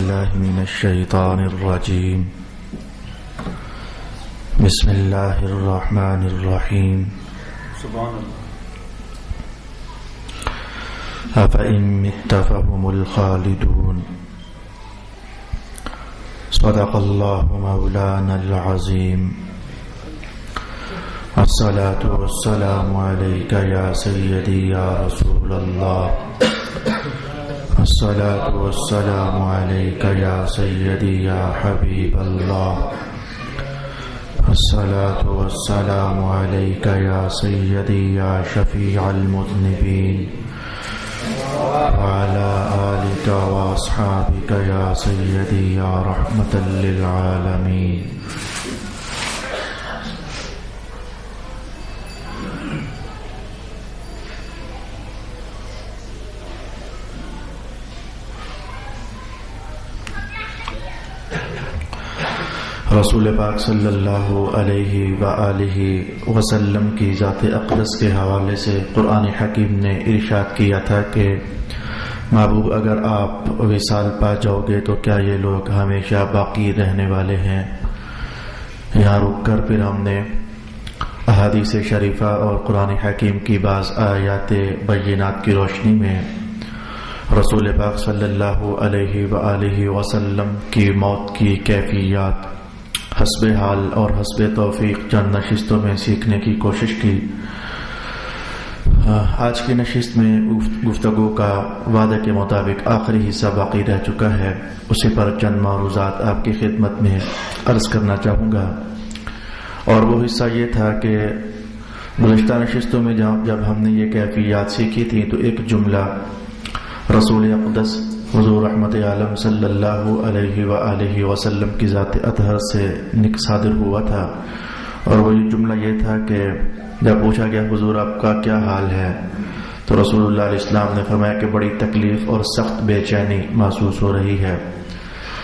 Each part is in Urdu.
الله من الشيطان الرجيم. بسم الله الرحمن الرحيم. سبحان الله. أفإن مت فهم الخالدون. صدق الله مولانا العظيم. الصلاة والسلام عليك يا سيدي يا رسول الله. الصلاة والسلام عليك يا سيدي يا حبيب الله. الصلاة والسلام عليك يا سيدي يا شفيع المذنبين، وعلى آلك وأصحابك يا سيدي يا رحمة للعالمين. رسول پاک صلی اللہ علیہ وآلہ وسلم کی ذات اقدس کے حوالے سے قرآن حکیم نے ارشاد کیا تھا کہ محبوب اگر آپ وصال پا جاؤ گے تو کیا یہ لوگ ہمیشہ باقی رہنے والے ہیں؟ یہاں رک کر پھر ہم نے احادیث شریفہ اور قرآن حکیم کی بعض آیات بینات کی روشنی میں رسول پاک صلی اللہ علیہ وآلہ وسلم کی موت کی کیفیات حسب حال اور حسب توفیق چند نشستوں میں سیکھنے کی کوشش کی۔ آج کی نشست میں گفتگو کا وعدے کے مطابق آخری حصہ باقی رہ چکا ہے، اسی پر چند معروضات آپ کی خدمت میں عرض کرنا چاہوں گا۔ اور وہ حصہ یہ تھا کہ گزشتہ نشستوں میں جب ہم نے یہ کیفیات سیکھی تھی تو ایک جملہ رسول اقدس حضور رحمت عالم صلی اللہ علیہ وآلہ وسلم کی ذات اطہر سے صادر ہوا تھا، اور وہ جملہ یہ تھا کہ جب پوچھا گیا حضور آپ کا کیا حال ہے تو رسول اللہ علیہ السلام نے فرمایا کہ بڑی تکلیف اور سخت بے چینی محسوس ہو رہی ہے۔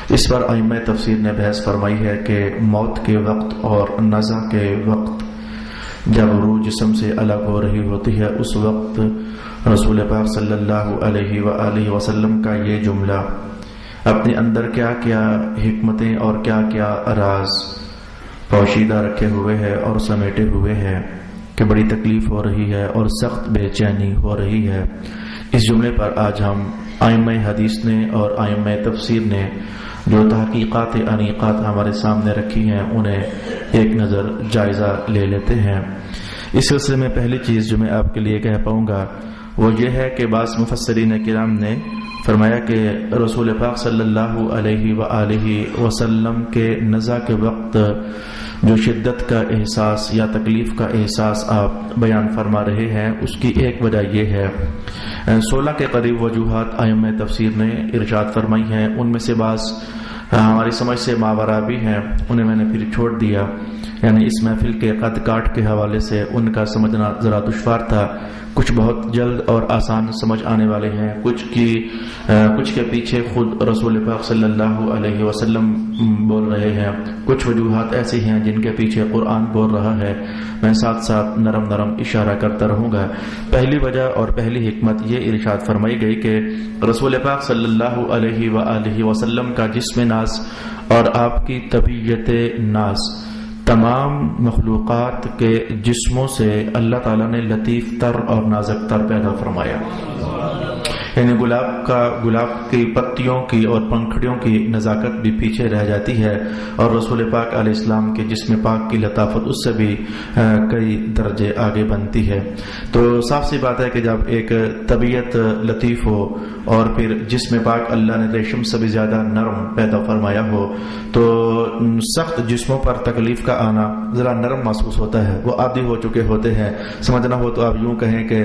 اس پر ائمہ تفسیر نے بحث فرمائی ہے کہ موت کے وقت اور نزع کے وقت جب روح جسم سے الگ ہو رہی ہوتی ہے اس وقت رسول پاک صلی اللہ علیہ وآلہ وسلم کا یہ جملہ اپنے اندر کیا کیا حکمتیں اور کیا کیا راز پوشیدہ رکھے ہوئے ہے اور سمیٹے ہوئے ہے کہ بڑی تکلیف ہو رہی ہے اور سخت بے چینی ہو رہی ہے۔ اس جملے پر آج ہم ائمہ حدیث نے اور ائمہ تفسیر نے جو تحقیقات انیقات ہمارے سامنے رکھی ہیں انہیں ایک نظر جائزہ لے لیتے ہیں۔ اس سلسلے میں پہلی چیز جو میں آپ کے لیے کہہ پاؤں گا وہ یہ ہے کہ بعض مفسرین کرام نے فرمایا کہ رسول پاک صلی اللہ علیہ وآلہ وسلم کے نزع کے وقت جو شدت کا احساس یا تکلیف کا احساس آپ بیان فرما رہے ہیں اس کی ایک وجہ یہ ہے 16 کے قریب وجوہات ائمہ تفسیر نے ارشاد فرمائی ہیں، ان میں سے بعض ہماری سمجھ سے ماورا بھی ہیں، انہیں میں نے پھر چھوڑ دیا، یعنی اس محفل کے قد کاٹ کے حوالے سے ان کا سمجھنا ذرا دشوار تھا، کچھ بہت جلد اور آسان سمجھ آنے والے ہیں، کچھ کے پیچھے خود رسول پاک صلی اللہ علیہ وسلم بول رہے ہیں، کچھ وجوہات ایسی ہیں جن کے پیچھے قرآن بول رہا ہے، میں ساتھ ساتھ نرم نرم اشارہ کرتا رہوں گا۔ پہلی وجہ اور پہلی حکمت یہ ارشاد فرمائی گئی کہ رسول پاک صلی اللہ علیہ وآلہ وسلم کا جسم ناز اور آپ کی طبیعت ناز تمام مخلوقات کے جسموں سے اللہ تعالیٰ نے لطیف تر اور نازک تر پیدا فرمایا، یعنی گلاب کی پتیوں کی اور پنکھڑیوں کی نزاکت بھی پیچھے رہ جاتی ہے اور رسول پاک علیہ السلام کے جسم پاک کی لطافت اس سے بھی کئی درجے آگے بنتی ہے۔ تو صاف سی بات ہے کہ جب ایک طبیعت لطیف ہو اور پھر جسم پاک اللہ نے ریشم سے بھی زیادہ نرم پیدا فرمایا ہو تو سخت جسموں پر تکلیف کا آنا ذرا نرم محسوس ہوتا ہے، وہ عادی ہو چکے ہوتے ہیں۔ سمجھنا ہو تو آپ یوں کہیں کہ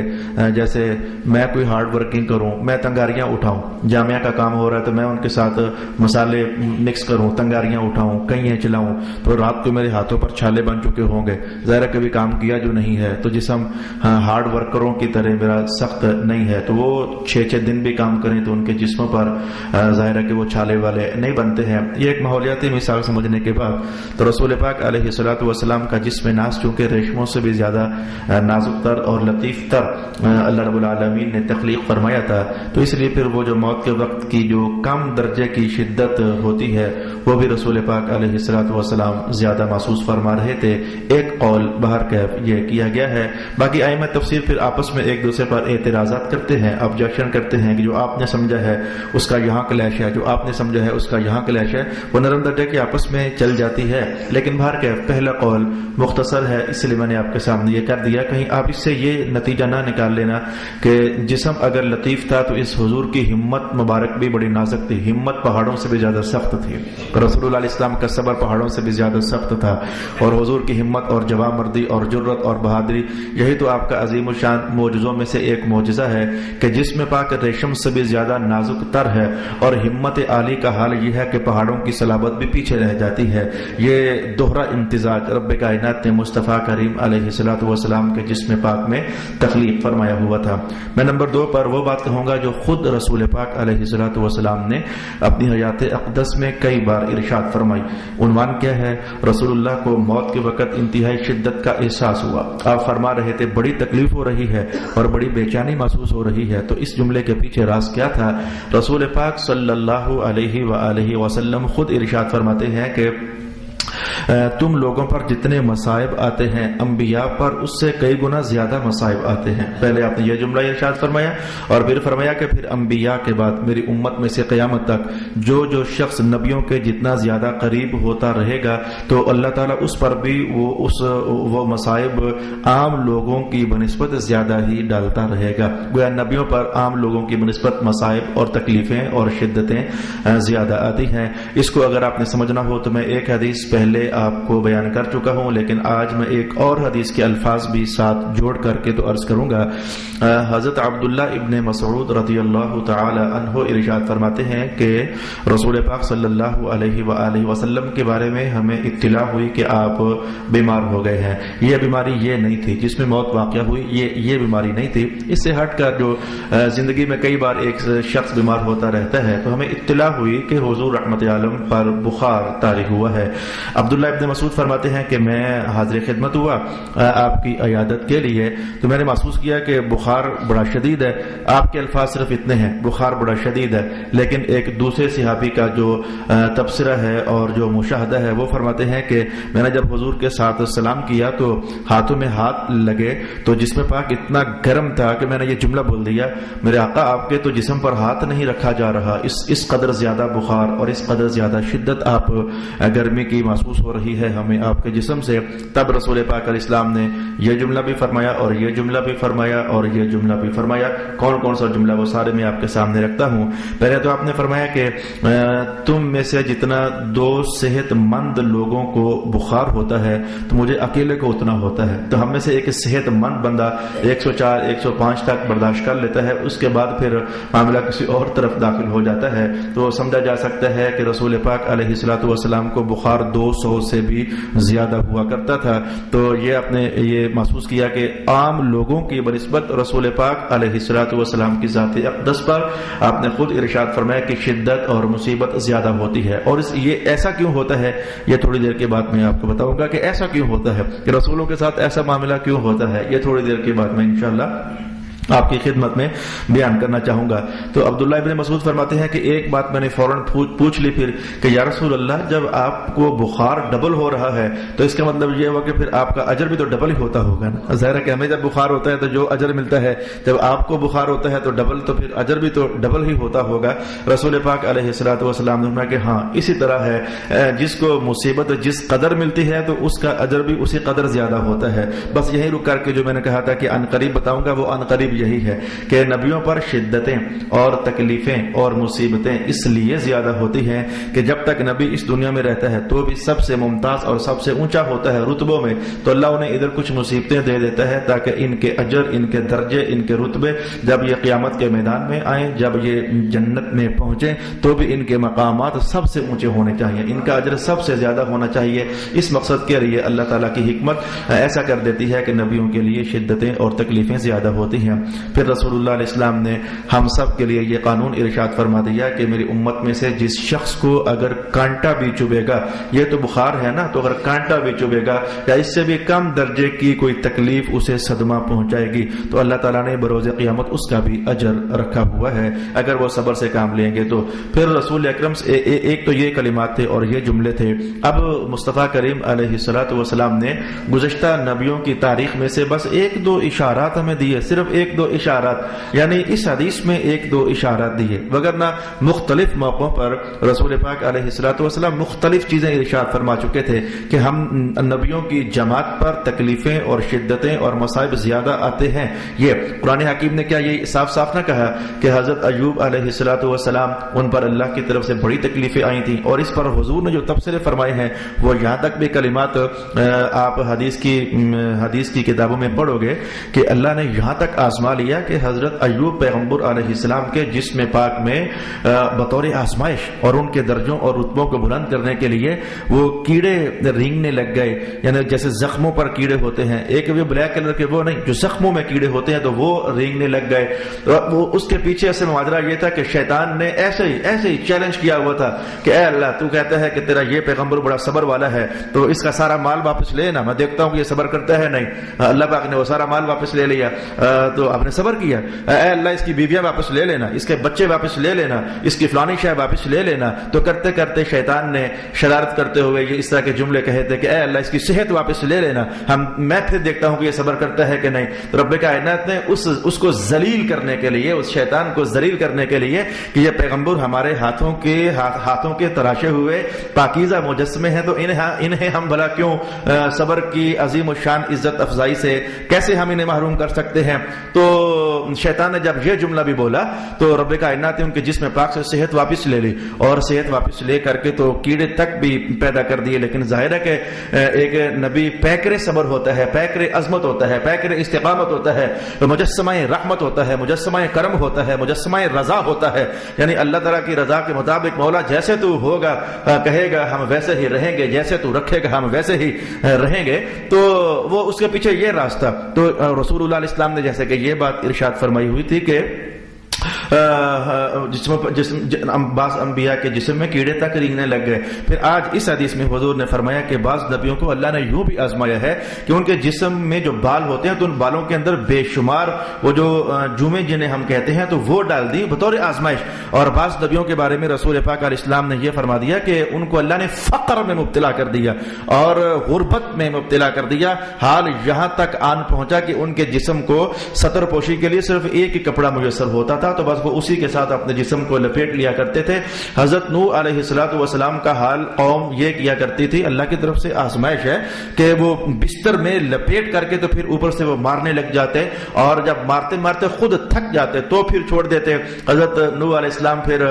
جیسے میں کوئی ہارڈ ورکنگ کروں، میں تنگاریاں اٹھاؤں، جامعہ کا کام ہو رہا ہے تو میں ان کے ساتھ مسالے مکس کروں، تنگاریاں اٹھاؤں، کہیں چلاؤں، تو رات کو میرے ہاتھوں پر چھالے بن چکے ہوں گے، ظاہر کبھی کام کیا جو نہیں ہے، تو جسم ہارڈ ورکروں کی طرح میرا سخت نہیں ہے، تو وہ 6 دن بھی کام کریں تو ان کے جسموں پر ظاہر ہے کہ وہ چھالے والے نہیں بنتے ہیں۔ یہ ایک ماحولیاتی مثال سمجھنے کے بعد تو رسول پاک علیہ الصلوۃ والسلام کا جسم ناز چونکہ ریشموں سے بھی زیادہ نازک تر اور لطیف تر اللہ رب العالمین نے تخلیق فرمایا تھا، تو اس لیے پھر وہ جو موت کے وقت کی جو کم درجے کی شدت ہوتی ہے وہ بھی رسول پاک علیہ الصلوۃ والسلام زیادہ محسوس فرما رہے تھے. ایک قول بہرکیف یہ کیا گیا ہے. باقی ائمہ تفسیر پھر آپس میں ایک دوسرے پر اعتراضات کرتے ہیں, آبجیکشن کرتے ہیں کہ جو آپ نے سمجھا ہے اس کا یہاں کلیش ہے, جو آپ نے سمجھا ہے اس کا یہاں کلیش ہے, وہ نرم درجے کے آپس میں چل جاتی ہے. لیکن بہرکیف پہلا قول مختصر ہے, اس لیے میں نے آپ کے سامنے یہ کر دیا. کہیں آپ اس سے یہ نتیجہ نہ نکال لینا کہ جسم اگر لطیف تھا تو اس حضور کی ہمت مبارک بھی بڑی نازک تھی. ہمت پہاڑوں سے بھی زیادہ سخت تھی. رسول اللہ علیہ السلام کا صبر پہاڑوں سے بھی زیادہ سخت تھا, اور حضور کی ہمت اور جوان مردی اور جرت اور بہادری, یہی تو آپ کا عظیم الشان معجزوں میں سے ایک معجزہ ہے کہ جسم پاک ریشم سے بھی زیادہ نازک تر ہے, اور ہمت عالی کا حال یہ ہے کہ پہاڑوں کی صلابت بھی پیچھے رہ جاتی ہے. یہ دوہرا امتزاج رب کائنات نے مصطفیٰ کریم علیہ الصلوۃ والسلام کے جسم پاک میں تخلیق فرمایا ہوا تھا. میں نمبر 2 پر وہ بات کہوں گا جو خود رسول پاک علیہ الصلوۃ والسلام نے اپنی حیات اقدس میں کئی بار ارشاد فرمائی. عنوان کیا ہے؟ رسول اللہ کو موت کے وقت انتہائی شدت کا احساس ہوا. آپ فرما رہے تھے بڑی تکلیف ہو رہی ہے اور بڑی بے چینی محسوس ہو رہی ہے. تو اس جملے کے پیچھے راز کیا تھا؟ رسول پاک صلی اللہ علیہ وآلہ وسلم خود ارشاد فرماتے ہیں کہ تم لوگوں پر جتنے مصائب آتے ہیں انبیاء پر اس سے کئی گنا زیادہ مصائب آتے ہیں. پہلے آپ نے یہ جملہ ارشاد فرمایا اور پھر فرمایا کہ پھر انبیاء کے بعد میری امت میں سے قیامت تک جو شخص نبیوں کے جتنا زیادہ قریب ہوتا رہے گا تو اللہ تعالیٰ اس پر بھی وہ مصائب عام لوگوں کی بنسبت زیادہ ہی ڈالتا رہے گا. گویا نبیوں پر عام لوگوں کی بنسبت مصائب اور تکلیفیں اور شدتیں زیادہ آتی ہیں. اس کو اگر آپ نے سمجھنا ہو تو میں ایک حدیث پہلے آپ کو بیان کر چکا ہوں, لیکن آج میں ایک اور حدیث کے الفاظ بھی ساتھ جوڑ کر کے تو عرض کروں گا. حضرت عبداللہ ابن مسعود رضی اللہ تعالی عنہ ارشاد فرماتے ہیں کہ رسول پاک صلی اللہ علیہ وآلہ وسلم کے بارے میں ہمیں اطلاع ہوئی کہ آپ بیمار ہو گئے ہیں. یہ بیماری یہ نہیں تھی جس میں موت واقع ہوئی, یہ بیماری نہیں تھی. اس سے ہٹ کر جو زندگی میں کئی بار ایک شخص بیمار ہوتا رہتا ہے, تو ہمیں اطلاع ہوئی کہ حضور رحمت عالم پر بخار طاری ہوا ہے. عبداللہ ابن مسعود فرماتے ہیں کہ میں حاضر خدمت ہوا آپ کی عیادت کے لیے, تو میں نے محسوس کیا کہ بخار بڑا شدید ہے. آپ کے الفاظ صرف اتنے ہیں, بخار بڑا شدید ہے, لیکن ایک دوسرے صحابی کا جو تبصرہ ہے اور جو مشاہدہ ہے وہ فرماتے ہیں کہ میں نے جب حضور کے ساتھ سلام کیا تو ہاتھوں میں ہاتھ لگے تو جسم پاک اتنا گرم تھا کہ میں نے یہ جملہ بول دیا, میرے آقا آپ کے تو جسم پر ہاتھ نہیں رکھا جا رہا, اس قدر زیادہ بخار اور اس قدر زیادہ شدت آپ گرمی کی محسوس ہو رہی ہے ہمیں آپ کے جسم سے. تب رسول پاک علیہ السلام نے یہ جملہ بھی فرمایا اور یہ جملہ بھی فرمایا اور یہ جملہ بھی فرمایا. کون سا جملہ وہ سارے میں آپ کے سامنے رکھتا ہوں. پہلے تو آپ نے فرمایا کہ تم میں سے جتنا 2 صحت مند لوگوں کو بخار ہوتا ہے تو مجھے اکیلے کو اتنا ہوتا ہے. تو ہم میں سے ایک صحت مند بندہ 104 105 تک برداشت کر لیتا ہے, اس کے بعد پھر معاملہ کسی اور طرف داخل ہو جاتا ہے. تو سمجھا جا سکتا ہے کہ رسول پاک علیہ الصلوۃ والسلام کو بخار 200 سے بھی زیادہ ہوا کرتا تھا. تو یہ آپ نے یہ محسوس کیا کہ عام لوگوں کی بنسبت رسول پاک علیہ الصلوۃ والسلام کی ذات اقدس پر آپ نے خود ارشاد فرمایا کہ شدت اور مصیبت زیادہ ہوتی ہے. اور یہ ایسا کیوں ہوتا ہے یہ تھوڑی دیر کے بعد میں آپ کو بتاؤں گا کہ ایسا کیوں ہوتا ہے, کہ رسولوں کے ساتھ ایسا معاملہ کیوں ہوتا ہے, یہ تھوڑی دیر کے بعد میں انشاءاللہ آپ کی خدمت میں بیان کرنا چاہوں گا. تو عبداللہ ابن مسعود فرماتے ہیں کہ ایک بات میں نے فوراً پوچھ لی پھر کہ یا رسول اللہ جب آپ کو بخار ڈبل ہو رہا ہے تو اس کا مطلب یہ ہوا کہ پھر آپ کا اجر بھی تو ڈبل ہی ہوتا ہوگا نا. ظاہر ہے کہ ہمیں جب بخار ہوتا ہے تو جو اجر ملتا ہے, جب آپ کو بخار ہوتا ہے تو ڈبل, تو پھر اجر بھی تو ڈبل ہی ہوتا ہوگا. رسول پاک علیہ الصلوۃ والسلام نے فرمایا کہ ہاں اسی طرح ہے, جس کو مصیبت جس قدر ملتی ہے تو اس کا اجر بھی اسی قدر زیادہ ہوتا ہے. بس یہی رک کر کے جو میں نے کہا تھا کہ ان قریب بتاؤں گا وہ ان قریب یہی ہے کہ نبیوں پر شدتیں اور تکلیفیں اور مصیبتیں اس لیے زیادہ ہوتی ہیں کہ جب تک نبی اس دنیا میں رہتا ہے تو بھی سب سے ممتاز اور سب سے اونچا ہوتا ہے رتبوں میں, تو اللہ انہیں ادھر کچھ مصیبتیں دے دیتا ہے تاکہ ان کے اجر, ان کے درجے, ان کے رتبے جب یہ قیامت کے میدان میں آئیں, جب یہ جنت میں پہنچیں تو بھی ان کے مقامات سب سے اونچے ہونے چاہیے, ان کا اجر سب سے زیادہ ہونا چاہیے. اس مقصد کے لیے اللہ تعالیٰ کی حکمت ایسا کر دیتی ہے کہ نبیوں کے لیے شدتیں اور تکلیفیں زیادہ ہوتی ہیں. پھر رسول اللہ علیہ السلام نے ہم سب کے لیے یہ قانون ارشاد فرما دیا کہ میری امت میں سے جس شخص کو اگر کانٹا بھی چبھے گا، یہ تو بخار ہے نا، تو اگر کانٹا بھی چبھے گا یا اس سے بھی کم درجے کی کوئی تکلیف اسے صدمہ پہنچائے گی، تو اللہ تعالیٰ نے بروز قیامت اس کا بھی اجر رکھا ہوا ہے اگر وہ صبر سے کام لیں گے تو۔ پھر رسول اکرم سے ایک تو یہ کلمات تھے اور یہ جملے تھے۔ اب مصطفیٰ کریم علیہ الصلوۃ والسلام نے گزشتہ نبیوں کی تاریخ میں سے بس ایک دو اشارات ہمیں دیے، صرف ایک دو اشارات، یعنی اس حدیث میں ایک دو اشارات دیے، وگرنہ مختلف موقعوں پر رسول پاک علیہ الصلوۃ والسلام مختلف چیزیں ارشاد فرما چکے تھے کہ ہم نبیوں کی جماعت پر تکلیفیں اور شدتیں اور مصائب زیادہ آتے ہیں۔ یہ قرآن حکیم نے کیا یہ صاف صاف نہ کہا کہ حضرت ایوب علیہ الصلوۃ والسلام ان پر اللہ کی طرف سے بڑی تکلیفیں آئی تھیں، اور اس پر حضور نے جو تبصرے فرمائے ہیں وہ یہاں تک بھی کلمات آپ حدیث کی کتابوں میں پڑھو گے کہ اللہ نے یہاں تک آزما لیا کہ حضرت ایوب پیغمبر علیہ السلام کے جسم پاک میں بطور آزمائش اور ان کے درجوں اور رتبوں کو بلند کرنے کے لیے وہ کیڑے رینگنے لگ گئے، یعنی جیسے زخموں پر کیڑے ہوتے ہیں، ایک وہ بلیک کلر کے وہ نہیں، جو زخموں میں کیڑے ہوتے ہیں تو وہ رینگنے لگ گئے۔ وہ اس کے پیچھے سے ماجرا یہ تھا کہ شیطان نے ایسے ہی چیلنج کیا ہوا تھا کہ اے اللہ تو کہتا ہے کہ تیرا یہ پیغمبر بڑا صبر والا ہے تو اس کا سارا مال واپس لے نا، میں دیکھتا ہوں کہ یہ صبر کرتا ہے نہیں۔ اللہ پاک نے وہ سارا مال واپس لے لیا، تو آپ نے صبر کیا۔ اے اللہ اس کی بیویاں واپس لے لینا، اس کے بچے واپس لے لینا، اس کی فلانی شے واپس لے لینا۔ تو کرتے کرتے شیطان نے شرارت کرتے ہوئے یہ اس طرح کے جملے کہے تھے کہ اے اللہ اس کی صحت واپس لے لینا، میں پھر دیکھتا ہوں کہ یہ صبر کرتا ہے کہ نہیں۔ تو رب کائنات نے اس کو ذلیل کرنے کے لیے، اس شیطان کو ذلیل کرنے کے لیے کہ یہ پیغمبر ہمارے ہاتھوں کے تراشے ہوئے پاکیزہ مجسمے ہیں، تو انہیں ہم بھلا کیوں صبر کی عظیم الشان عزت افزائی سے کیسے ہم انہیں محروم کر سکتے ہیں۔ تو شیطان نے جب یہ جملہ بھی بولا تو رب کائنات نے ان کے جسم پاک سے صحت واپس لے لی، اور صحت واپس لے کر کے تو کیڑے تک بھی پیدا کر دیے۔ لیکن ظاہر ہے کہ ایک نبی پیکر صبر ہوتا ہے، پیکر عظمت ہوتا ہے، پیکر استقامت ہوتا ہے، مجسمہ رحمت ہوتا ہے، مجسمہ کرم ہوتا ہے، مجسمہ رضا ہوتا ہے، یعنی اللہ تعالیٰ کی رضا کے مطابق مولا جیسے تو ہوگا کہے گا ہم ویسے ہی رہیں گے، جیسے تو رکھے گا ہم ویسے ہی رہیں گے۔ تو وہ اس کے پیچھے یہ راستہ، تو رسول اللہ علیہ السلام نے جیسے کہ یہ بات ارشاد فرمائی ہوئی تھی کہ بعض انبیاء کے جسم میں کیڑے تک رینگنے لگ گئے۔ پھر آج اس حدیث میں حضور نے فرمایا کہ بعض نبیوں کو اللہ نے یوں بھی آزمایا ہے کہ ان کے جسم میں جو بال ہوتے ہیں تو ان بالوں کے اندر بے شمار وہ جو جومیں جنہیں ہم کہتے ہیں تو وہ ڈال دی بطور آزمائش۔ اور بعض نبیوں کے بارے میں رسول پاک علیہ السلام نے یہ فرما دیا کہ ان کو اللہ نے فقر میں مبتلا کر دیا اور غربت میں مبتلا کر دیا، حال یہاں تک آن پہنچا کہ ان کے جسم کو ستر پوشی کے لیے صرف ایک ہی کپڑا میسر ہوتا تھا، تو بس وہ اسی کے ساتھ اپنے جسم کو لپیٹ لیا کرتے تھے۔ حضرت نوح علیہ السلام کا حال قوم یہ کیا کرتی تھی، اللہ کی طرف سے آزمائش ہے کہ وہ بستر میں لپیٹ کر کے تو پھر اوپر سے وہ مارنے لگ جاتے، اور جب مارتے مارتے خود تھک جاتے تو پھر چھوڑ دیتے۔ حضرت نوح علیہ السلام پھر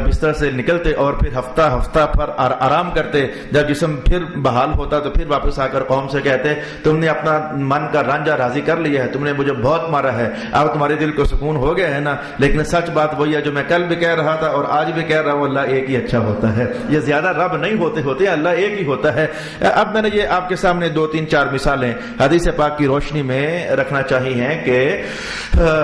بستر سے نکلتے اور پھر ہفتہ پر آرام کرتے، جب جسم پھر بحال ہوتا تو پھر واپس آ کر قوم سے کہتے تم نے اپنا من کا رانجھا راضی کر لیا ہے، تم نے مجھے بہت مارا ہے، اب تمہارے دل کو سکون ہو گیا ہے نا، لیکن سچ بات وہی ہے جو میں کل بھی کہہ رہا تھا اور آج بھی کہہ رہا ہوں، اللہ ایک ہی اچھا ہوتا ہے، یہ زیادہ رب نہیں ہوتے اللہ ایک ہی ہوتا ہے۔ اب میں نے یہ آپ کے سامنے 2-3-4 مثالیں حدیث پاک کی روشنی میں رکھنا چاہیے کہ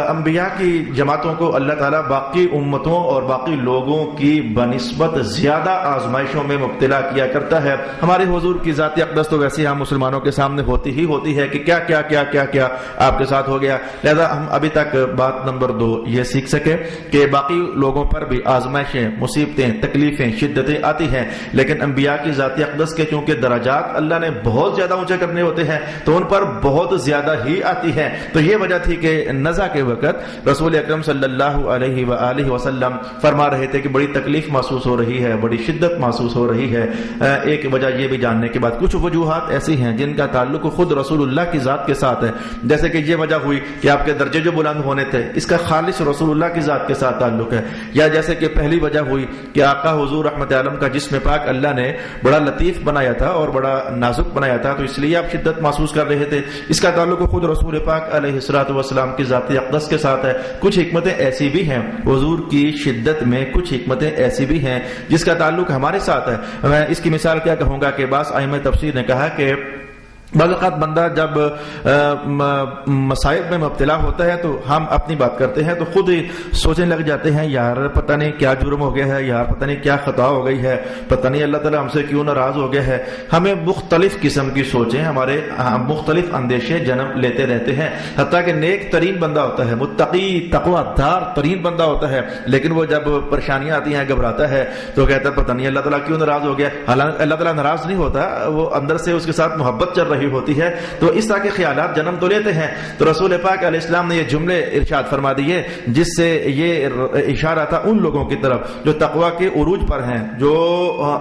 انبیاء کی جماعتوں کو اللہ تعالیٰ باقی امتوں اور باقی لوگوں کی بنسبت زیادہ آزمائشوں میں مبتلا کیا کرتا ہے۔ ہمارے حضور کی ذات اقدس تو ویسے ہم مسلمانوں کے سامنے ہوتی ہے کہ کیا کیا کیا کیا کیا آپ کے ساتھ ہو گیا، لہذا ہم ابھی تک بات نمبر 2 یہ سیکھ سکے کہ باقی لوگوں پر بھی آزمائشیں، مصیبتیں، تکلیفیں، شدتیں آتی ہیں، لیکن انبیاء کی ذات اقدس کے چونکہ درجات اللہ نے بہت زیادہ اونچے کرنے ہوتے ہیں تو ان پر بہت زیادہ ہی آتی ہے۔ تو یہ وجہ تھی کہ نزع کے وقت رسول اکرم صلی اللہ علیہ وآلہ وسلم فرما رہے تھے کہ بڑی تکلیف محسوس ہو رہی ہے، بڑی شدت محسوس ہو رہی ہے۔ ایک وجہ یہ بھی جاننے کے بعد کچھ وجوہات ایسی ہیں جن کا تعلق خود رسول اللہ کی ذات کے ساتھ ہے، جیسے کہ یہ وجہ ہوئی کہ آپ کے درجے جو بلند ہونے تھے اس کا خالص رسول اللہ کی ذات کے ساتھ تعلق ہے، یا جیسے کہ پہلی وجہ ہوئی کہ آقا حضور رحمت عالم کا جسم پاک اللہ نے بڑا لطیف بنایا تھا اور بڑا نازک بنایا تھا، تو اس لیے آپ شدت محسوس کر رہے تھے، اس کا تعلق خود رسول پاک علیہ السلام کی ذات اقدس کے ساتھ ہے۔ کچھ حکمتیں ایسی بھی ہیں حضور کی شدت میں، کچھ حکمتیں ایسی بھی ہیں جس کا تعلق ہمارے ساتھ ہے۔ میں اس کی مثال کیا کہوں گا کہ بعض ائمہ تفسیر نے کہا کہ بعض اوقات بندہ جب مسائل میں مبتلا ہوتا ہے تو ہم اپنی بات کرتے ہیں تو خود ہی سوچنے لگ جاتے ہیں یار پتہ نہیں کیا جرم ہو گیا ہے، یار پتہ نہیں کیا خطا ہو گئی ہے، پتہ نہیں اللہ تعالیٰ ہم سے کیوں ناراض ہو گیا ہے. ہمیں مختلف قسم کی سوچیں، ہمارے مختلف اندیشے جنم لیتے رہتے ہیں. حتیٰ کہ نیک ترین بندہ ہوتا ہے، متقی تقوی دار ترین بندہ ہوتا ہے، لیکن وہ جب پریشانیاں آتی ہیں گھبراتا ہے تو کہتا ہے پتہ نہیں اللہ تعالیٰ کیوں ناراض ہو گیا. حالانکہ اللہ تعالیٰ ناراض نہیں ہوتا، وہ اندر سے اس کے ساتھ محبت چل رہی ہوتی ہے. تو اس طرح کے خیالات جنم تو لیتے ہیں. تو رسول پاک علیہ السلام نے یہ جملے ارشاد فرما دیے جس سے یہ اشارہ تھا ان لوگوں کی طرف جو تقوی کے عروج پر ہیں، جو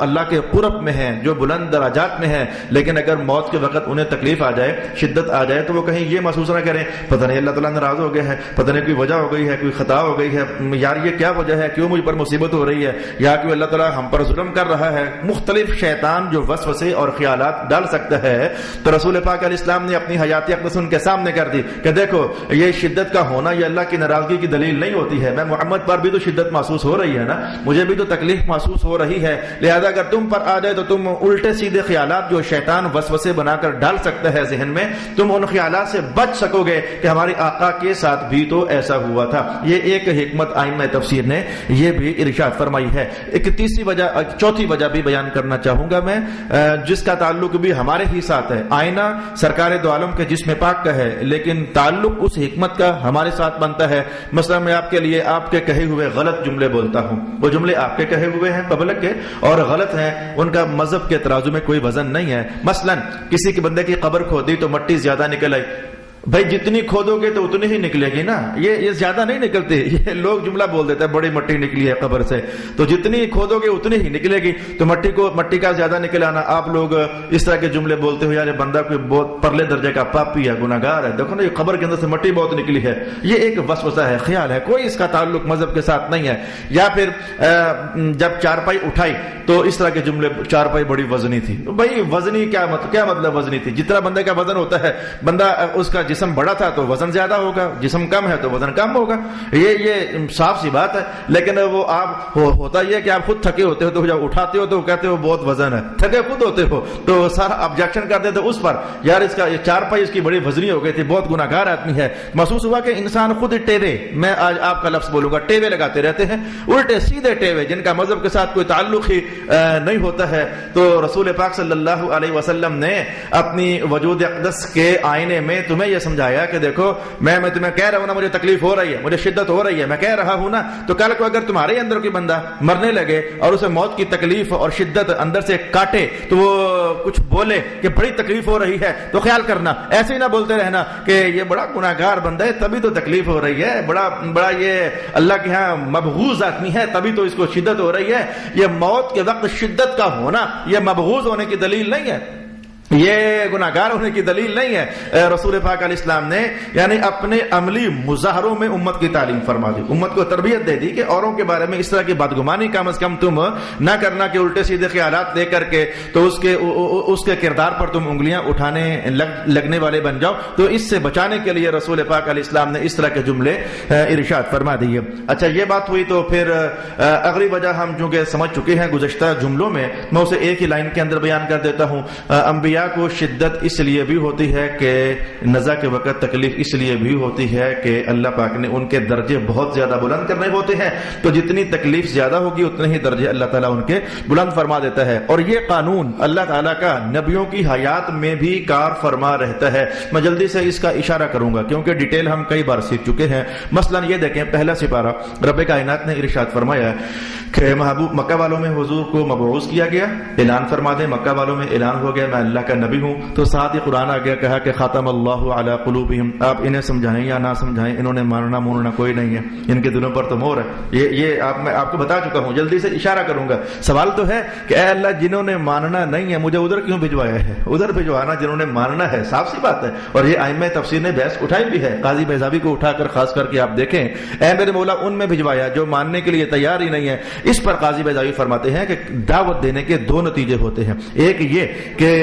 اللہ کے قرب میں ہیں، جو بلند درجات میں ہیں، لیکن اگر موت کے وقت انہیں تکلیف آ جائے، شدت آ جائے تو وہ کہیں یہ محسوس نہ کریں پتہ نہیں اللہ تعالیٰ ناراض ہو گیا ہے، پتہ نہیں کوئی وجہ ہو گئی ہے، کوئی خطا ہو گئی ہے، یار یہ کیا وجہ ہے، کیوں مجھ پر مصیبت ہو رہی ہے، یا کیوں اللہ تعالیٰ ہم پر ظلم کر رہا ہے. مختلف شیطان جو وسوسے اور خیالات ڈال سکتا ہے. تو رسول پاک علیہ السلام نے اپنی حیات اقدس ان کے سامنے کر دی کہ دیکھو یہ شدت کا ہونا یہ اللہ کی ناراضگی کی دلیل نہیں ہوتی ہے. میں محمد پر بھی تو شدت محسوس ہو رہی ہے نا، مجھے بھی تو تکلیف محسوس ہو رہی ہے، لہذا اگر تم پر آ جائے تو تم الٹے سیدھے خیالات جو شیطان وسوسے بنا کر ڈال سکتا ہے ذہن میں، تم ان خیالات سے بچ سکو گے کہ ہماری آقا کے ساتھ بھی تو ایسا ہوا تھا. یہ ایک حکمت ائمہ تفسیر نے یہ بھی ارشاد فرمائی ہے. ایک تیسری وجہ، چوتھی وجہ بھی بیان کرنا چاہوں گا میں، جس کا تعلق بھی ہمارے ہی ساتھ ہے. آئینہ سرکار دو عالم کے جسم پاک کا ہے، لیکن تعلق اس حکمت کا ہمارے ساتھ بنتا ہے. مثلا میں آپ کے لیے آپ کے کہے ہوئے غلط جملے بولتا ہوں، وہ جملے آپ کے کہے ہوئے ہیں پبلک کے اور غلط ہیں، ان کا مذہب کے ترازو میں کوئی وزن نہیں ہے. مثلا کسی کے بندے کی قبر کھودی تو مٹی زیادہ نکل آئی، بھائی جتنی کھودو گے تو اتنی ہی نکلے گی نا، یہ زیادہ نہیں نکلتی. یہ لوگ جملہ بول دیتے ہیں بڑی مٹی نکلی ہے قبر سے، تو جتنی کھودو گے اتنی ہی نکلے گی. تو مٹی کا زیادہ نکل آنا، آپ لوگ اس طرح کے جملے بولتے ہو یار بندہ کوئی بہت پرلے درجے کا پاپی ہے، گناہگار ہے، دیکھو نا یہ قبر کے اندر سے مٹی بہت نکلی ہے. یہ ایک وسوسہ ہے، خیال ہے، کوئی اس کا تعلق مذہب کے ساتھ نہیں ہے. یا پھر جب چارپائی اٹھائی تو اس طرح کے جملے، چارپائی بڑی وزنی تھی. بھائی وزنی کیا مطلب وزنی تھی؟ جتنا بندے کا وزن ہوتا ہے، بندہ اس کا جسم بڑا تھا تو وزن زیادہ ہوگا، جسم کم ہے تو وزن کم ہوگا، یہ صاف سی بات ہے. لیکن وہ آپ ہوتا یہ کہ آپ خود تھکے ہوتے ہو تو جب اٹھاتے ہو تو کہتے ہو بہت وزن ہے، تھکے خود ہوتے ہو تو سارا آبجیکشن کرتے تھے اس پر، یار اس کا چارپائی اس کی بڑی وزنی ہو گئی تھی، بہت گناہگار آدمی ہے. محسوس ہوا کہ انسان خود ٹیوے، میں آج آپ کا لفظ بولوں گا، ٹیوے لگاتے رہتے ہیں، الٹے سیدھے ٹیوے جن کا مذہب کے ساتھ کوئی تعلق ہی نہیں ہوتا ہے. تو رسول پاک صلی اللہ علیہ وسلم نے اپنی وجود اقدس کے آئینے میں تمہیں یہ سمجھایا کہ دیکھو میں تمہیں کہہ رہا ہوں نا مجھے تکلیف ہو رہی ہے، مجھے شدت ہو رہی ہے، میں کہہ رہا ہوں نا، تو کل کو اگر تمہارے اندر کوئی بندہ مرنے لگے اور اسے موت کی تکلیف اور شدت اندر سے کاٹے تو وہ کچھ بولے کہ بڑی تکلیف ہو رہی ہے، تو خیال کرنا، ایسے ہی نہ بولتے رہنا کہ یہ بڑا گناہگار بندہ ہے تبھی تو تکلیف ہو رہی ہے، بڑا یہ اللہ کے ہاں مبغوض آدمی ہے تبھی تو اس کو شدت ہو رہی ہے. یہ موت کے وقت شدت کا ہونا یہ مبغوض ہونے کی دلیل نہیں ہے، یہ گناہگار ہونے کی دلیل نہیں ہے. رسول پاک علیہ السلام نے یعنی اپنے عملی مظاہروں میں امت کی تعلیم فرما دی، امت کو تربیت دے دی کہ اوروں کے بارے میں اس طرح کی بدگمانی کم از کم تم نہ کرنا کہ الٹے سیدھے خیالات لے کر کے تو اس کے کردار پر تم انگلیاں اٹھانے لگنے والے بن جاؤ. تو اس سے بچانے کے لیے رسول پاک علیہ السلام نے اس طرح کے جملے ارشاد فرما دیے. اچھا یہ بات ہوئی تو پھر اگلی وجہ ہم چونکہ سمجھ چکے ہیں گزشتہ جملوں میں اسے ایک ہی لائن کے اندر بیان کر دیتا ہوں. انبیاء کو شدت اس لیے بھی ہوتی ہے کہ نزع کے وقت تکلیف اس لیے بھی ہوتی ہے کہ اللہ پاک نے ان کے درجے بہت زیادہ بلند کرنے ہوتے ہیں، تو جتنی تکلیف زیادہ ہوگی اتنے ہی درجے اللہ تعالیٰ ان کے بلند فرما دیتا ہے. اور یہ قانون اللہ تعالیٰ کا نبیوں کی حیات میں بھی کار فرما رہتا ہے. میں جلدی سے اس کا اشارہ کروں گا کیونکہ ڈیٹیل ہم کئی بار سیکھ چکے ہیں. مثلا یہ دیکھیں پہلا سپارہ رب کائنات نے ارشاد فرمایا کہ محبوب مکہ والوں میں حضور کو مبعوث کیا گیا، اعلان فرما دیں مکہ والوں میں اعلان ہو گیا میں اللہ کا نبی ہوں. تو ساتھ ہی قرآن آ گیا کہا کہ خاتم اللہ علی قلوبہم، آپ انہیں سمجھائیں یا نہ سمجھائیں انہوں نے ماننا موننا کوئی نہیں ہے، ان کے دلوں پر تو مہر ہے. یہ میں آپ کو بتا چکا ہوں، جلدی سے اشارہ کروں گا. سوال تو ہے کہ اے اللہ جنہوں نے ماننا نہیں ہے مجھے ادھر کیوں بھجوایا ہے؟ ادھر بھجوانا جنہوں نے ماننا ہے، صاف سی بات ہے. اور یہ ائمہ تفسیر نے بحث اٹھائی بھی ہے، قاضی بیضاوی کو اٹھا کر خاص کر کے آپ دیکھیں اے میرے مولا ان میں بھجوایا جو ماننے کے لیے تیار ہی نہیں ہے. اس پر قاضی بیضاوی فرماتے ہیں کہ دعوت دینے کے دو نتیجے ہوتے ہیں، ایک یہ کہ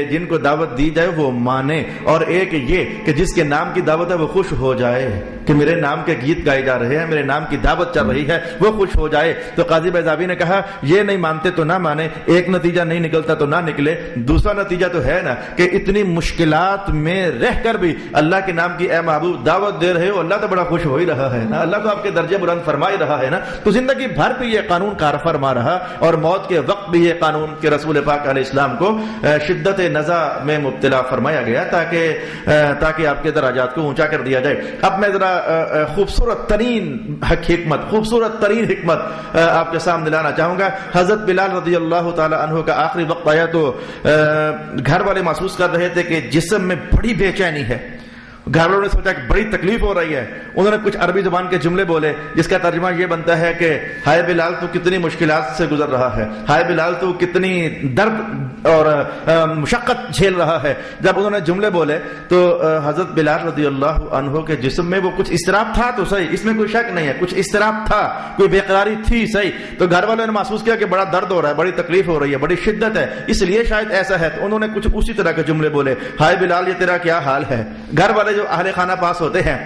جن کو دعوت دی جائے وہ مانے، اور ایک یہ کہ جس کے نام کی دعوت ہے وہ خوش ہو جائے. کہ میرے نام کے گیت گائے جا رہے ہیں, میرے نام کی دعوت چل رہی ہے, وہ خوش ہو جائے. تو قاضی بیضاوی نے کہا یہ نہیں مانتے تو نہ مانے, ایک نتیجہ نہیں نکلتا تو نہ نکلے, دوسرا نتیجہ تو ہے نا کہ اتنی مشکلات میں رہ کر بھی اللہ کے نام کی اے محبوب دعوت دے رہے ہو, اللہ تو بڑا خوش ہو ہی رہا ہے نا, اللہ تو آپ کے درجے بلند فرما ہی رہا ہے نا. تو زندگی بھر بھی یہ قانون کار فرما رہا, اور موت کے وقت بھی یہ قانون کہ رسول پاک علیہ السلام کو شدت نزع میں مبتلا فرمایا گیا تاکہ آپ کے درجات کو اونچا کر دیا جائے. اب میں ذرا خوبصورت ترین حکمت آپ کے سامنے لانا چاہوں گا. حضرت بلال رضی اللہ تعالی عنہ کا آخری وقت آیا تو گھر والے محسوس کر رہے تھے کہ جسم میں بڑی بے چینی ہے. گھر والوں نے سوچا کہ بڑی تکلیف ہو رہی ہے. انہوں نے کچھ عربی زبان کے جملے بولے جس کا ترجمہ یہ بنتا ہے کہ ہائے بلال تو کتنی مشکلات سے گزر رہا ہے, ہائے بلال تو کتنی درد اور مشقت جھیل رہا ہے. جب انہوں نے جملے بولے تو حضرت بلال رضی اللہ عنہ کے جسم میں وہ کچھ اضطراب تھا, تو صحیح, اس میں کوئی شک نہیں ہے, کچھ اضطراب تھا, کوئی بے قراری تھی, صحیح. تو گھر والوں نے محسوس کیا کہ بڑا درد ہو رہا ہے, بڑی تکلیف ہو رہی ہے, بڑی شدت ہے, اس لیے شاید ایسا ہے. تو انہوں نے کچھ اسی طرح کے جملے بولے, ہائے بلال یہ تیرا کیا حال ہے. گھر والے جو اہل خانہ پاس ہوتے ہیں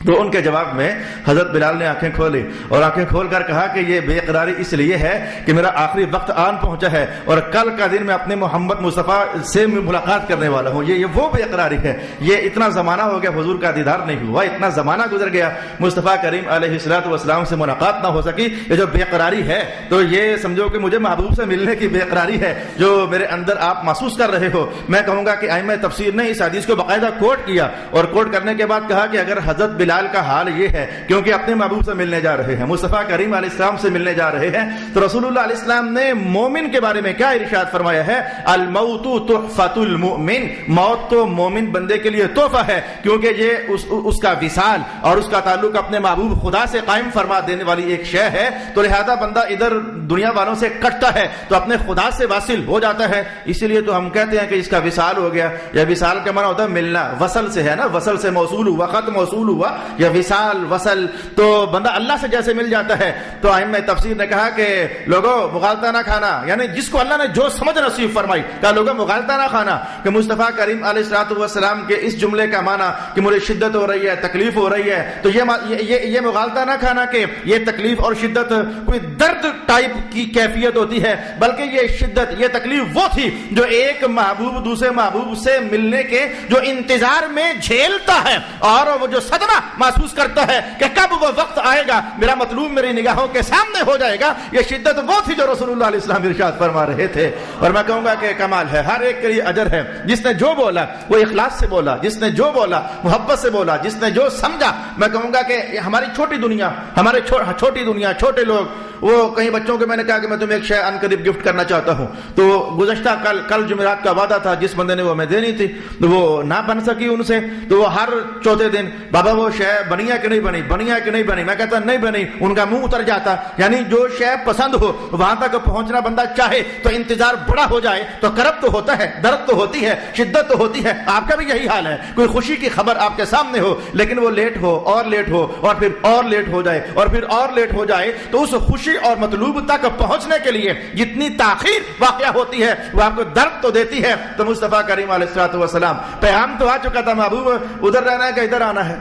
تو ان کے جواب میں حضرت بلال نے آنکھیں کھولی اور آنکھیں کھول کر کہا کہ یہ بے قراری اس لیے ہے کہ میرا آخری وقت آن پہنچا ہے اور کل کا دن میں اپنے محمد مصطفیٰ سے ملاقات کرنے والا ہوں. یہ وہ بے قراری ہے. یہ اتنا زمانہ ہو گیا حضور کا دیدار نہیں ہوا, اتنا زمانہ گزر گیا مصطفیٰ کریم علیہ الصلوۃ والسلام سے ملاقات نہ ہو سکی. یہ جو بے قراری ہے تو یہ سمجھو کہ مجھے محبوب سے ملنے کی بے قراری ہے جو میرے اندر آپ محسوس کر رہے ہو. میں کہوں گا کہ ائمہ تفسیر نے اس حدیث کو باقاعدہ کوٹ کیا اور کوٹ کرنے کے بعد کہا کہ اگر حضرت بلال کا حال یہ ہے کیونکہ اپنے محبوب سے ملنے جا رہے ہیں, مصطفیٰ کریم علیہ السلام سے ملنے جا رہے ہیں, تو رسول اللہ علیہ السلام نے مومن کے بارے میں کیا ارشاد فرمایا ہے, الموت تحفۃ المؤمن, موت تو مومن بندے کے لیے تحفہ ہے کیونکہ یہ اس کا وصال اور اس کا تعلق اپنے محبوب خدا سے قائم فرما دینے والی ایک شے ہے. تو لہذا بندہ ادھر دنیا والوں سے کٹتا ہے تو اپنے خدا سے واصل ہو جاتا ہے. اسی لیے تو ہم کہتے ہیں کہ اس کا وصال ہو گیا. یا وصال کا معنی ہوتا ہے ملنا, وصل سے ہے نا, وصل سے موصول ہوا, خط موصول ہوا, یا وصال وصل, تو بندہ اللہ سے جیسے مل جاتا ہے. تو ائمہ تفسیر نے کہا کہ لوگوں مغالطہ نہ کھانا, یعنی جس کو اللہ نے جو سمجھ نصیب فرمائی, کہا لوگوں مغالطہ نہ کھانا کہ مصطفیٰ کریم علیہ الصلوۃ والسلام کے اس جملے کا معنی کہ مجھے شدت ہو رہی ہے, تکلیف ہو رہی ہے, تو یہ مغالطہ نہ کھانا کہ یہ تکلیف اور شدت کوئی درد ٹائپ کی کیفیت ہوتی ہے, بلکہ یہ شدت, یہ تکلیف وہ تھی جو ایک محبوب دوسرے محبوب سے ملنے کے جو انتظار میں جھیلتا ہے اور وہ جو صدمہ محسوس کرتا ہے کہ کب وہ وقت آئے گا میرا مطلوب میری نگاہوں کے سامنے ہو جائے گا. یہ شدت وہ تھی جو رسول اللہ علیہ السلام ارشاد فرما رہے تھے. اور میں کہوں گا کہ کمال ہے, ہر ایک کے لیے اجر ہے. جس نے جو بولا وہ اخلاص سے بولا, جس نے جو بولا محبت سے بولا, جس نے جو سمجھا. میں کہوں گا کہ ہماری چھوٹی دنیا, ہمارے چھوٹی دنیا, چھوٹے لوگ, وہ کئی بچوں کو میں نے کہا کہ میں تمہیں ایک شے ان قریب گفٹ کرنا چاہتا ہوں, تو گزشتہ کل جمعرات کا وعدہ تھا, جس بندے نے وہ ہمیں دینی تھی تو وہ نہ بن سکی ان سے, تو وہ ہر چوتھے دن بابا وہ شے بنی ہے کہ نہیں بنی, بنی ہے کہ نہیں بنی. میں کہتا نہیں بنی, ان کا منہ اتر جاتا. یعنی جو شے پسند ہو وہاں تک پہنچنا بندہ چاہے تو انتظار بڑا ہو جائے تو کرب تو ہوتا ہے, درد تو ہوتی ہے, شدت تو ہوتی ہے. آپ کا بھی یہی حال ہے, کوئی خوشی کی خبر آپ کے سامنے ہو لیکن وہ لیٹ ہو اور لیٹ ہو اور پھر اور لیٹ ہو جائے اور پھر اور لیٹ ہو جائے, تو اس خوشی اور مطلوب تک پہنچنے کے لیے جتنی تاخیر واقع ہوتی ہے وہ آپ کو درد تو دیتی ہے. تو مصطفیٰ کریم علیہ الصلوۃ والسلام, پیغام تو آ چکا تھا محبوب ادھر رہنا ہے کہ ادھر آنا ہے,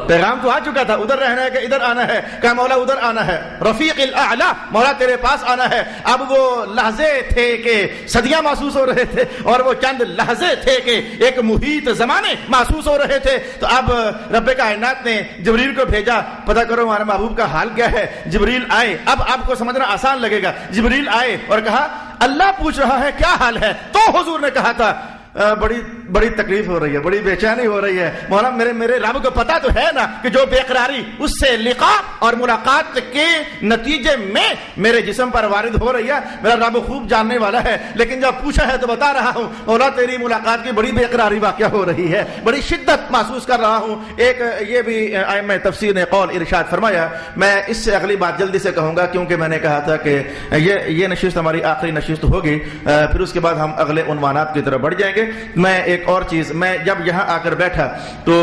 پیغام تو آ چکا تھا ادھر رہنا ہے کہ ادھر آنا ہے, کہ مولا ادھر آنا ہے, رفیق الاعلی مولا تیرے پاس آنا ہے. اب وہ لحظے تھے کہ صدیاں محسوس ہو رہے تھے اور وہ چند لحظے تھے کہ ایک محیط زمانے محسوس ہو رہے تھے. تو اب رب کائنات نے جبریل کو بھیجا, پتہ کرو ہمارے محبوب کا حال کیا ہے. جبریل آئے, اب آپ کو سمجھنا آسان لگے گا. جبریل آئے اور کہا اللہ پوچھ رہا ہے کیا حال ہے, تو حضور نے کہا تھا بڑی تکلیف ہو رہی ہے, بڑی بے چینی ہو رہی ہے. مولا میرے رب کو پتا تو ہے نا کہ جو بے قراری اس سے لقاء اور ملاقات کے نتیجے میں میرے جسم پر وارد ہو رہی ہے, میرا رب خوب جاننے والا ہے. لیکن جب پوچھا ہے تو بتا رہا ہوں مولا تیری ملاقات کی بڑی بے قراری واقع ہو رہی ہے, بڑی شدت محسوس کر رہا ہوں. ایک یہ بھی ائمہ تفسیر نے قول ارشاد فرمایا. میں اس سے اگلی بات جلدی سے کہوں گا کیونکہ میں نے کہا تھا کہ یہ نشست ہماری آخری نشست ہوگی, پھر اس کے بعد ہم اگلے عنوانات کی طرف بڑھ جائیں گے. میں ایک ایک اور چیز، میں جب یہاں آ کر بیٹھا تو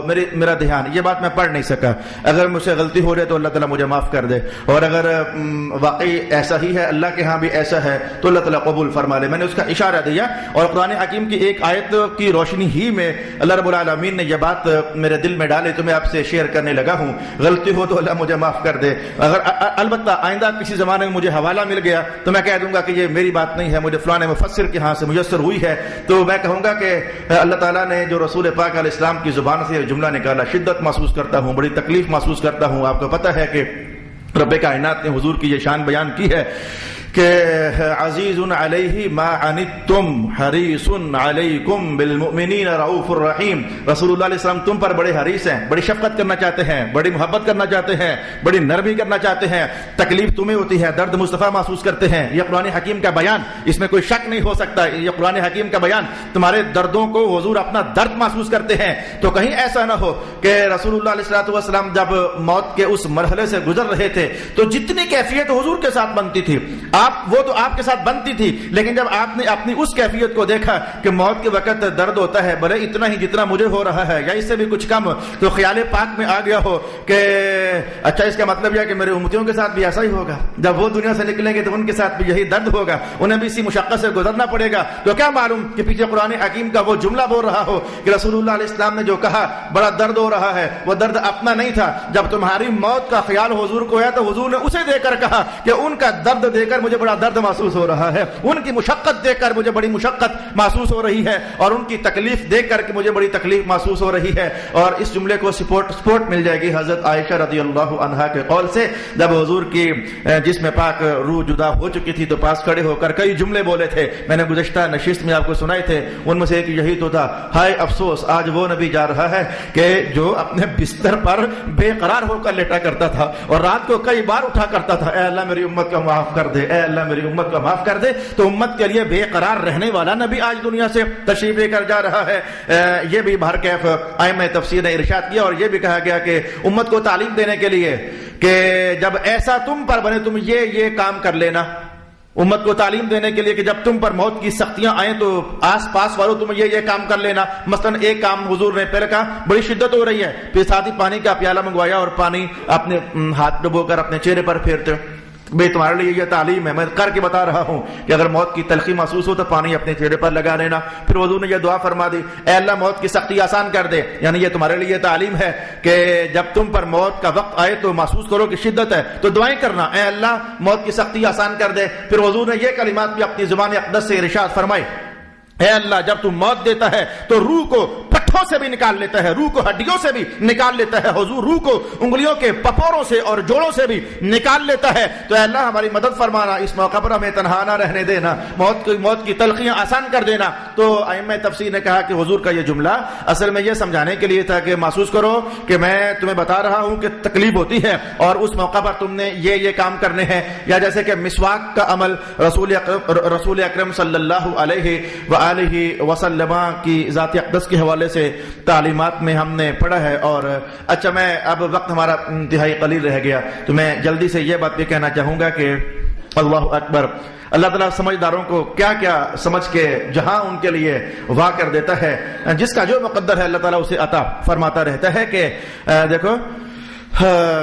میرا دھیان، یہ بات میں پڑھ نہیں سکا، اگر مجھ سے غلطی ہو رہی ہے تو اللہ تعالیٰ مجھے معاف کر دے، اور اگر واقعی ایسا ہی ہے، اللہ کے ہاں بھی ایسا ہے تو اللہ تعالیٰ قبول فرما لے۔ میں نے اس کا اشارہ دیا، اور قرآن حکیم کی ایک آیت کی روشنی ہی میں اللہ رب العالمین نے یہ بات میرے دل میں ڈالے تو میں آپ سے شیئر کرنے لگا ہوں۔ غلطی ہو تو اللہ مجھے معاف کر دے، اگر البتہ آئندہ کسی زمانے میں مجھے حوالہ مل گیا تو میں کہہ دوں گا کہ یہ میری بات نہیں ہے، مجھے فلاں مفسر کے ہاں سے میسر ہوئی ہے، تو میں کہوں گا کہ اللہ تعالیٰ نے جو رسول پاک علیہ السلام کی زبان سے جملہ نکالا، شدت محسوس کرتا ہوں، بڑی تکلیف محسوس کرتا ہوں۔ آپ کو پتہ ہے کہ رب کائنات نے حضور کی یہ شان بیان کی ہے کہ عزیز علیہ ما عنتم حریص علیکم بالمؤمنین رؤوف الرحیم، رسول اللہ علیہ السلام تم پر بڑے حریص ہیں، بڑی شفقت کرنا چاہتے ہیں، بڑی محبت کرنا چاہتے ہیں، بڑی نرمی کرنا چاہتے ہیں، تکلیف تمہیں ہوتی ہے، درد مصطفیٰ محسوس کرتے ہیں۔ یہ قرآن حکیم کا بیان، اس میں کوئی شک نہیں ہو سکتا، یہ قرآن حکیم کا بیان، تمہارے دردوں کو حضور اپنا درد محسوس کرتے ہیں۔ تو کہیں ایسا نہ ہو کہ رسول اللہ علیہ السلام جب موت کے اس مرحلے سے گزر رہے تھے تو جتنی کیفیت حضور کے ساتھ بنتی تھی وہ تو آپ کے ساتھ بنتی تھی، لیکن جب آپ نے اپنی اس کیفیت کو دیکھا کہ موت کے وقت درد ہوتا ہے بھلے اتنا ہی جتنا مجھے ہو رہا ہے یا اس سے بھی کچھ کم، تو خیال پاک میں آ گیا ہو کہ اچھا اس کا مطلب یہ ہے کہ میرے امتیوں کے ساتھ بھی ایسا ہی ہوگا، جب وہ دنیا سے نکلیں گے تو ان کے ساتھ بھی یہی درد ہوگا، انہیں بھی اسی مشقت سے گزرنا پڑے گا۔ تو کیا معلوم کہ پیچھے قرآن حکیم کا وہ جملہ بول رہا ہو کہ رسول اللہ علیہ السلام نے جو کہا بڑا درد ہو رہا ہے، وہ درد اپنا نہیں تھا، جب تمہاری موت کا خیال حضور کو ہے تو حضور نے اسے دے کر کہا کہ ان کا درد دے کر مجھے بڑا درد محسوس ہو رہا ہے، ان کی مشقت دیکھ کر مجھے بڑی مشقت محسوس ہو رہی ہے، اور ان کی تکلیف دیکھ کر کے مجھے بڑی تکلیف محسوس ہو رہی ہے۔ اور اس جملے کو سپورٹ مل جائے گی حضرت عائشہ رضی اللہ عنہا کے قول سے، جب حضور کی جسم پاک روح جدا ہو چکی تھی تو پاس کھڑے ہو کر کئی جملے بولے تھے، میں نے گزشتہ نشست میں آپ کو سنائے تھے، ان میں سے ایک یہی تو تھا، ہائے افسوس آج وہ نبی جا رہا ہے کہ جو اپنے بستر پر بے قرار ہو کر لیٹا کرتا تھا اور رات کو کئی بار اٹھا کرتا تھا، اے اللہ میری امت کو معاف کر دے، اے اللہ میری امت کو معاف کر دے۔ تو امت کے لیے بے قرار رہنے والا نبی آج دنیا سے تشریف لے کر جا رہا ہے۔ یہ بھی بہرکیف ائمہ تفسیر نے ارشاد کیا، اور یہ بھی کہا گیا کہ امت کو تعلیم دینے کے لیے کہ جب ایسا تم پر بنے تم یہ کام کر لینا، امت کو تعلیم دینے کے لیے کہ جب تم پر موت کی سختیاں آئیں تو آس پاس والوں تم یہ کام کر لینا۔ مثلا ایک کام حضور نے پہلے کہا، بڑی شدت ہو رہی ہے، پھر ساتھ ہی پانی کا پیالہ منگوایا اور پانی اپنے ہاتھ ڈبو کر اپنے چہرے پر پھیرتے۔ بھئی تمہارے لیے یہ تعلیم ہے، میں کر کے بتا رہا ہوں کہ اگر موت کی تلخی محسوس ہو تو پانی اپنے چہرے پر لگا لینا۔ پھر حضور نے یہ دعا فرما دی، اے اللہ موت کی سختی آسان کر دے، یعنی یہ تمہارے لیے تعلیم ہے کہ جب تم پر موت کا وقت آئے تو محسوس کرو کہ شدت ہے تو دعائیں کرنا، اے اللہ موت کی سختی آسان کر دے۔ پھر حضور نے یہ کلمات بھی اپنی زبان اقدس سے ارشاد فرمائے، اے اللہ جب تم موت دیتا ہے تو روح کو پٹھوں سے بھی نکال لیتا ہے، روح کو ہڈیوں سے بھی نکال لیتا ہے، حضور روح کو انگلیوں کے پپوروں سے اور جوڑوں سے بھی نکال لیتا ہے۔ تو اے اللہ ہماری مدد فرمانا، اس موقع پر ہمیں تنہا نہ رہنے دینا، موت کی تلخیاں آسان کر دینا۔ تو ائمہ تفسیر نے کہا کہ حضور کا یہ جملہ اصل میں یہ سمجھانے کے لیے تھا کہ محسوس کرو کہ میں تمہیں بتا رہا ہوں کہ تکلیف ہوتی ہے اور اس موقع پر تم نے یہ کام کرنے ہیں، یا جیسے کہ مسواک کا عمل رسول اکرم صلی اللہ علیہ وآلہ وسلم کی ذات اقدس کے حوالے سے تعلیمات میں ہم نے پڑھا ہے۔ اور اچھا میں اب وقت ہمارا انتہائی قلیل رہ گیا تو میں جلدی سے یہ بات بھی کہنا چاہوں گا کہ اللہ اکبر، اللہ تعالیٰ سمجھداروں کو کیا کیا سمجھ کے جہاں ان کے لیے واہ کر دیتا ہے، جس کا جو مقدر ہے اللہ تعالیٰ اسے عطا فرماتا رہتا ہے۔ کہ دیکھو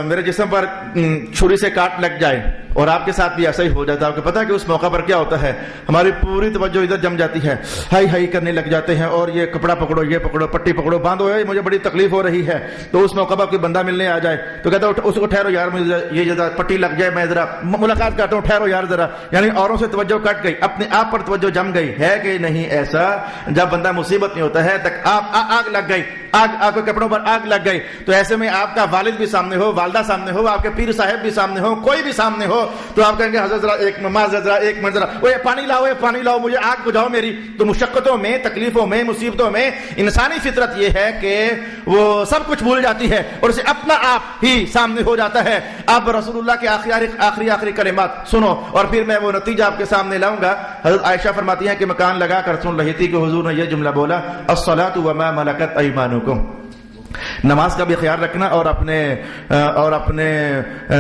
میرے جسم پر چھری سے کاٹ لگ جائے اور آپ کے ساتھ بھی ایسا ہی ہو جاتا ہے، آپ کو پتا ہے کہ اس موقع پر کیا ہوتا ہے، ہماری پوری توجہ ادھر جم جاتی ہے، ہائی ہائی کرنے لگ جاتے ہیں اور یہ کپڑا پکڑو، یہ پکڑو، پٹی پکڑو، باندھو، مجھے بڑی تکلیف ہو رہی ہے۔ تو اس موقع پر کوئی بندہ ملنے آ جائے تو کہتا ہے اس کو ٹھہرو یار، مجھے یہ ذرا پٹی لگ جائے، میں ذرا ملاقات کرتا ہوں، ٹھہرو یار ذرا، یعنی اوروں سے توجہ کٹ گئی، اپنے آپ پر توجہ جم گئی ہے کہ نہیں ایسا؟ جب بندہ مصیبت میں ہوتا ہے تک آگ لگ گئی، آگ کے کپڑوں پر آگ لگ گئی، تو ایسے میں آپ کا والد بھی سامنے ہو، والدہ سامنے ہو، آپ کے پیر صاحب بھی سامنے ہو، کوئی بھی سامنے ہو، تو آپ کہیں گے حضرت ذرا ایک منٹ ذرا وہ پانی لاؤ، مجھے آگ بجھاؤ میری۔ تو مشقتوں میں، تکلیفوں میں، مصیبتوں میں انسانی فطرت یہ ہے کہ وہ سب کچھ بھول جاتی ہے اور اسے اپنا آپ ہی سامنے ہو جاتا ہے۔ اب رسول اللہ کے آخری کلمات سنو اور پھر میں وہ نتیجہ آپ کے سامنے لاؤں گا۔ حضرت عائشہ فرماتی ہیں کہ میں کان لگا کر سن رہی تھی کہ حضور نے یہ جملہ بولا، الصلاۃ وما ملکت ایمانکم، نماز کا بھی خیال رکھنا اور اپنے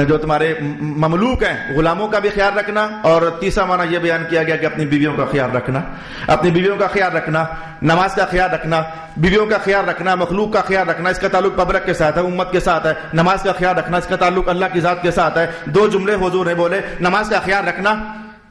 جو تمہارے مملوک ہیں غلاموں کا بھی خیال رکھنا، اور تیسرا معنی یہ بیان کیا گیا کہ اپنی بیویوں کا خیال رکھنا، اپنی بیویوں کا خیال رکھنا، نماز کا خیال رکھنا، بیویوں کا خیال رکھنا، مخلوق کا خیال رکھنا، اس کا تعلق پبلک کے ساتھ ہے، امت کے ساتھ ہے۔ نماز کا خیال رکھنا اس کا تعلق اللہ کی ذات کے ساتھ ہے۔ دو جملے حضور نے بولے، نماز کا خیال رکھنا،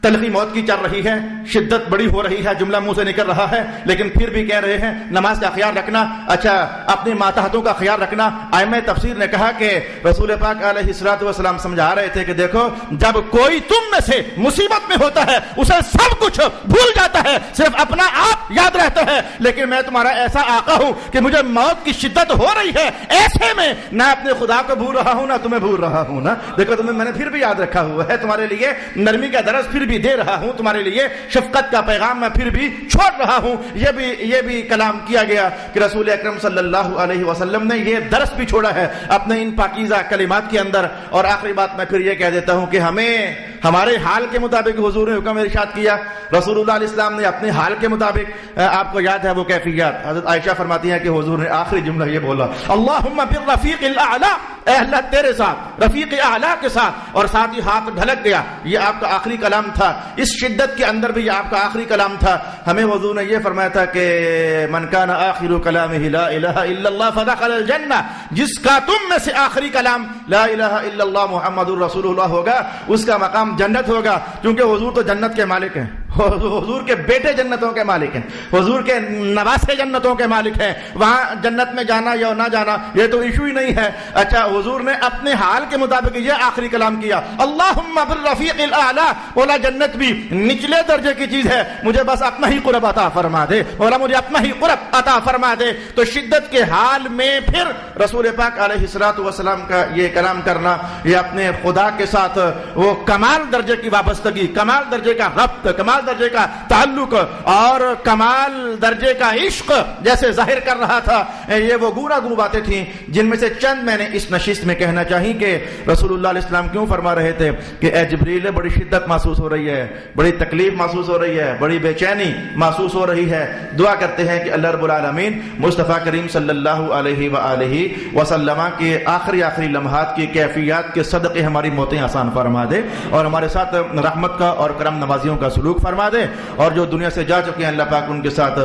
تلخی موت کی چل رہی ہے، شدت بڑی ہو رہی ہے، جملہ منہ سے نکل رہا ہے لیکن پھر بھی کہہ رہے ہیں نماز کا خیال رکھنا۔ اچھا، اپنے ماتحتوں کا خیال رکھنا۔ ائمہ تفسیر نے کہا کہ رسول پاک علیہ الصلوۃ والسلام سمجھا رہے تھے کہ دیکھو، جب کوئی تم میں سے مصیبت میں ہوتا ہے اسے سب کچھ بھول جاتا ہے، صرف اپنا آپ یاد رہتا ہے، لیکن میں تمہارا ایسا آقا ہوں کہ مجھے موت کی شدت ہو رہی ہے، ایسے میں نہ اپنے خدا کو بھول رہا ہوں نہ تمہیں بھول رہا ہوں، نا دیکھو تمہیں میں نے پھر بھی یاد رکھا ہوا ہے، تمہارے لیے نرمی کا درس پھر بھی دے رہا ہوں، تمہارے لیے شفقت کا پیغام میں پھر بھی چھوڑ رہا ہوں۔ یہ بھی کلام کیا گیا کہ رسول اکرم صلی اللہ علیہ وسلم نے یہ درس بھی چھوڑا ہے اپنے ان پاکیزہ کلمات کے اندر۔ اور آخری بات میں پھر یہ کہہ دیتا ہوں کہ ہمیں ہمارے حال کے مطابق حضور نے حکم ارشاد کیا، رسول اللہ علیہ السلام نے اپنے حال کے مطابق، آپ کو یاد ہے وہ کیفیات، حضرت عائشہ فرماتی ہیں کہ حضور نے آخری جملہ یہ بولا، اللہم بالرفیق الاعلی، اے اللہ تیرے ساتھ، رفیق اعلی کے ساتھ، اور ساتھ ہی ہاتھ ڈھلک گیا۔ یہ آپ کا آخری کلام تھا، اس شدت کے اندر بھی یہ آپ کا آخری کلام تھا۔ ہمیں حضور نے یہ فرمایا تھا کہ من کان آخر کلامہ لا الہ الا اللہ فدخل الجنہ، جس کا تم میں سے آخری کلام لا الہ الا اللہ محمد الرسول اللہ ہوگا اس کا مقام جنت ہوگا، کیونکہ حضور تو جنت کے مالک ہیں، حضور کے بیٹے جنتوں کے مالک ہیں، حضور کے نواسے جنتوں کے مالک ہیں، وہاں جنت میں جانا یا نہ جانا یہ تو ایشو ہی نہیں ہے۔ اچھا، حضور نے اپنے حال کے مطابق یہ آخری کلام کیا، اللہم بالرفیق الاعلی، بولا جنت بھی نچلے درجے کی چیز ہے، مجھے بس اپنا ہی قرب عطا فرما دے، بولا مجھے اپنا ہی قرب عطا فرما دے۔ تو شدت کے حال میں پھر رسول پاک علیہ الصلوۃ والسلام کا یہ کلام کرنا، یہ اپنے خدا کے ساتھ وہ کمال درجے کی وابستگی، کمال درجے کا ربط، کمال درجے کا تعلق اور کمال درجے کا عشق جیسے ظاہر کر رہا تھا۔ یہ وہ گوناگوں باتیں تھیں جن میں سے چند میں نے اس نشست میں کہنا چاہیے کہ رسول اللہ علیہ السلام کیوں فرما رہے تھے کہ اے جبریل، بڑی شدت محسوس ہو رہی ہے، بڑی تکلیف محسوس ہو رہی ہے، بڑی بے چینی محسوس ہو رہی ہے۔ دعا کرتے ہیں کہ اللہ رب العالمین مصطفیٰ کریم صلی اللہ علیہ وآلہ وسلم کے آخری لمحات کی کیفیات کے صدقے ہماری موتیں آسان فرما دے، اور ہمارے ساتھ رحمت کا اور کرم نوازیوں کا سلوک فرما دے، اور جو دنیا سے جا چکے ہیں اللہ پاک ان کے ساتھ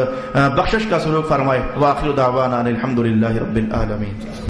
بخشش کا سلوک فرمائے۔ وآخر دعوانا الحمدللہ رب العالمین۔